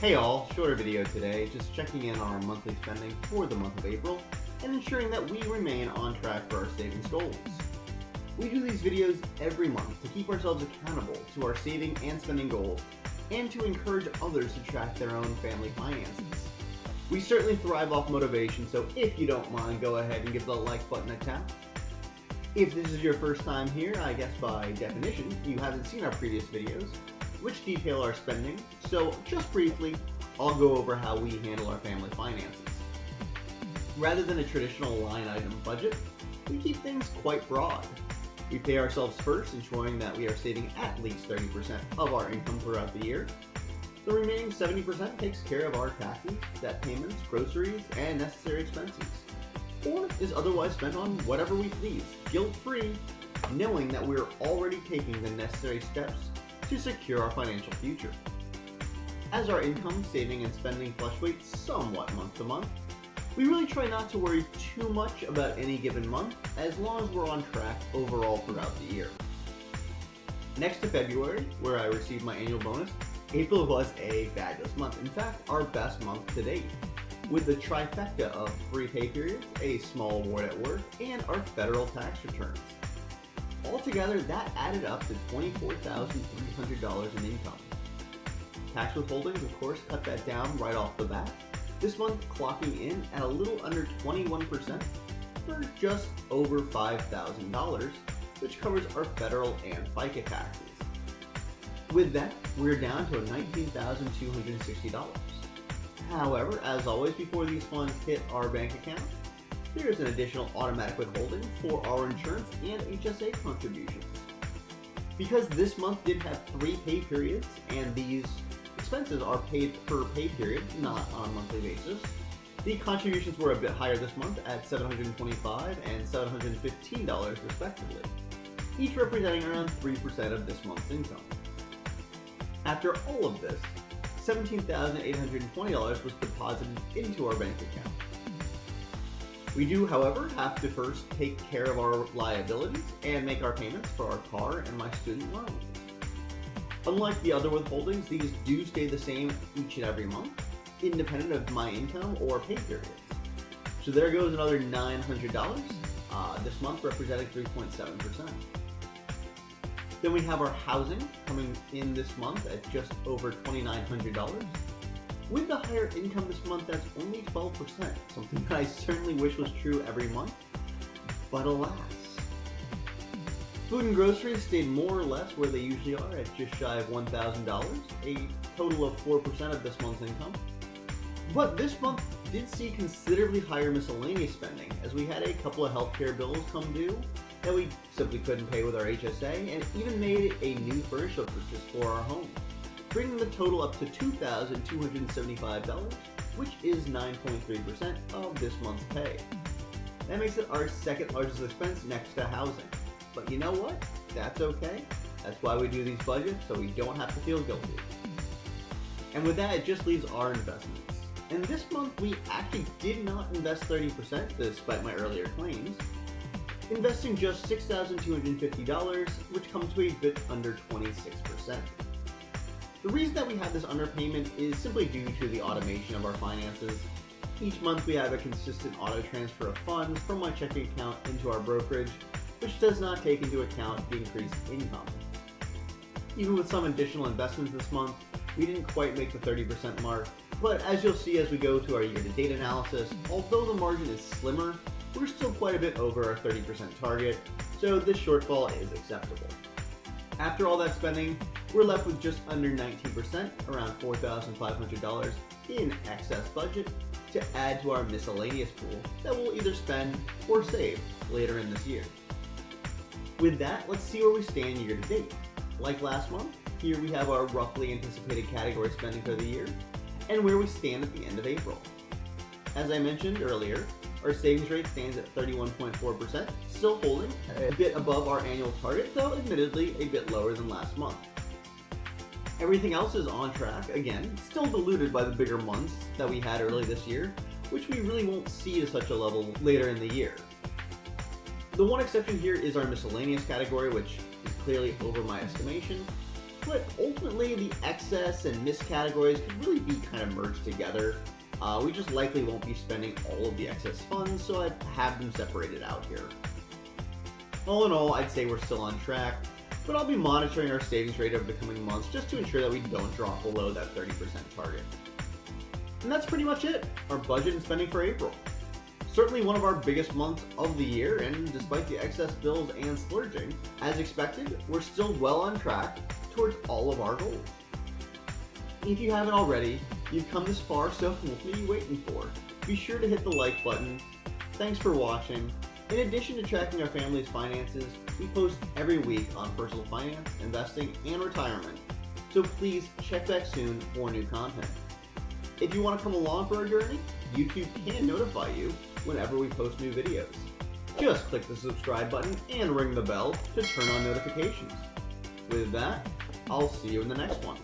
Hey all, shorter video today, just checking in on our monthly spending for the month of April and ensuring that we remain on track for our savings goals. We do these videos every month to keep ourselves accountable to our saving and spending goals and to encourage others to track their own family finances. We certainly thrive off motivation, so if you don't mind, go ahead and give the like button a tap. If this is your first time here, I guess by definition, you haven't seen our previous videos, which detail our spending, so just briefly, I'll go over how we handle our family finances. Rather than a traditional line item budget, we keep things quite broad. We pay ourselves first, ensuring that we are saving at least 30% of our income throughout the year. The remaining 70% takes care of our taxes, debt payments, groceries, and necessary expenses, or is otherwise spent on whatever we please, guilt-free, knowing that we're already taking the necessary steps to secure our financial future. As our income, saving, and spending fluctuates somewhat month to month, we really try not to worry too much about any given month as long as we're on track overall throughout the year. Next to February, where I received my annual bonus, April was a fabulous month. In fact, our best month to date, with the trifecta of 3 pay periods, a small award at work, and our federal tax returns. Altogether, that added up to $24,300 in income. Tax withholdings, of course, cut that down right off the bat, this month clocking in at a little under 21% for just over $5,000, which covers our federal and FICA taxes. With that, we're down to $19,260. However, as always, before these funds hit our bank account, there is an additional automatic withholding for our insurance and HSA contributions. Because this month did have 3 pay periods, and these expenses are paid per pay period, not on a monthly basis, the contributions were a bit higher this month at $725 and $715 respectively, each representing around 3% of this month's income. After all of this, $17,820 was deposited into our bank account. We do, however, have to first take care of our liabilities and make our payments for our car and my student loans. Unlike the other withholdings, these do stay the same each and every month, independent of my income or pay periods. So there goes another $900, this month representing 3.7%. Then we have our housing coming in this month at just over $2,900. With the higher income this month, that's only 12%, something that I certainly wish was true every month, but alas. Food and groceries stayed more or less where they usually are at just shy of $1,000, a total of 4% of this month's income. But this month did see considerably higher miscellaneous spending, as we had a couple of healthcare bills come due that we simply couldn't pay with our HSA, and even made a new furniture purchase for our home, bringing the total up to $2,275, which is 9.3% of this month's pay. That makes it our second largest expense next to housing. But you know what? That's okay. That's why we do these budgets, so we don't have to feel guilty. And with that, it just leaves our investments. And this month, we actually did not invest 30%, despite my earlier claims, investing just $6,250, which comes to a bit under 26%. The reason that we have this underpayment is simply due to the automation of our finances. Each month we have a consistent auto transfer of funds from my checking account into our brokerage, which does not take into account the increased income. Even with some additional investments this month, we didn't quite make the 30% mark, but as you'll see as we go to our year-to-date analysis, although the margin is slimmer, we're still quite a bit over our 30% target, so this shortfall is acceptable. After all that spending, we're left with just under 19%, around $4,500 in excess budget to add to our miscellaneous pool that we'll either spend or save later in this year. With that, let's see where we stand year to date. Like last month, here we have our roughly anticipated category spending for the year and where we stand at the end of April. As I mentioned earlier, our savings rate stands at 31.4%, still holding a bit above our annual target, though admittedly a bit lower than last month. Everything else is on track, again, still diluted by the bigger months that we had early this year, which we really won't see at such a level later in the year. The one exception here is our miscellaneous category, which is clearly over my estimation, But ultimately, the excess and miss categories could really be kind of merged together. We just likely won't be spending all of the excess funds, so I have them separated out here. All in all, I'd say we're still on track, but I'll be monitoring our savings rate over the coming months just to ensure that we don't drop below that 30% target. And that's pretty much it, our budget and spending for April. Certainly one of our biggest months of the year, and despite the excess bills and splurging, as expected, we're still well on track towards all of our goals. If you haven't already, you've come this far, so what are you waiting for? Be sure to hit the like button. Thanks for watching. In addition to tracking our family's finances, we post every week on personal finance, investing, and retirement, so please check back soon for new content. If you want to come along for our journey, YouTube can notify you whenever we post new videos. Just click the subscribe button and ring the bell to turn on notifications. With that, I'll see you in the next one.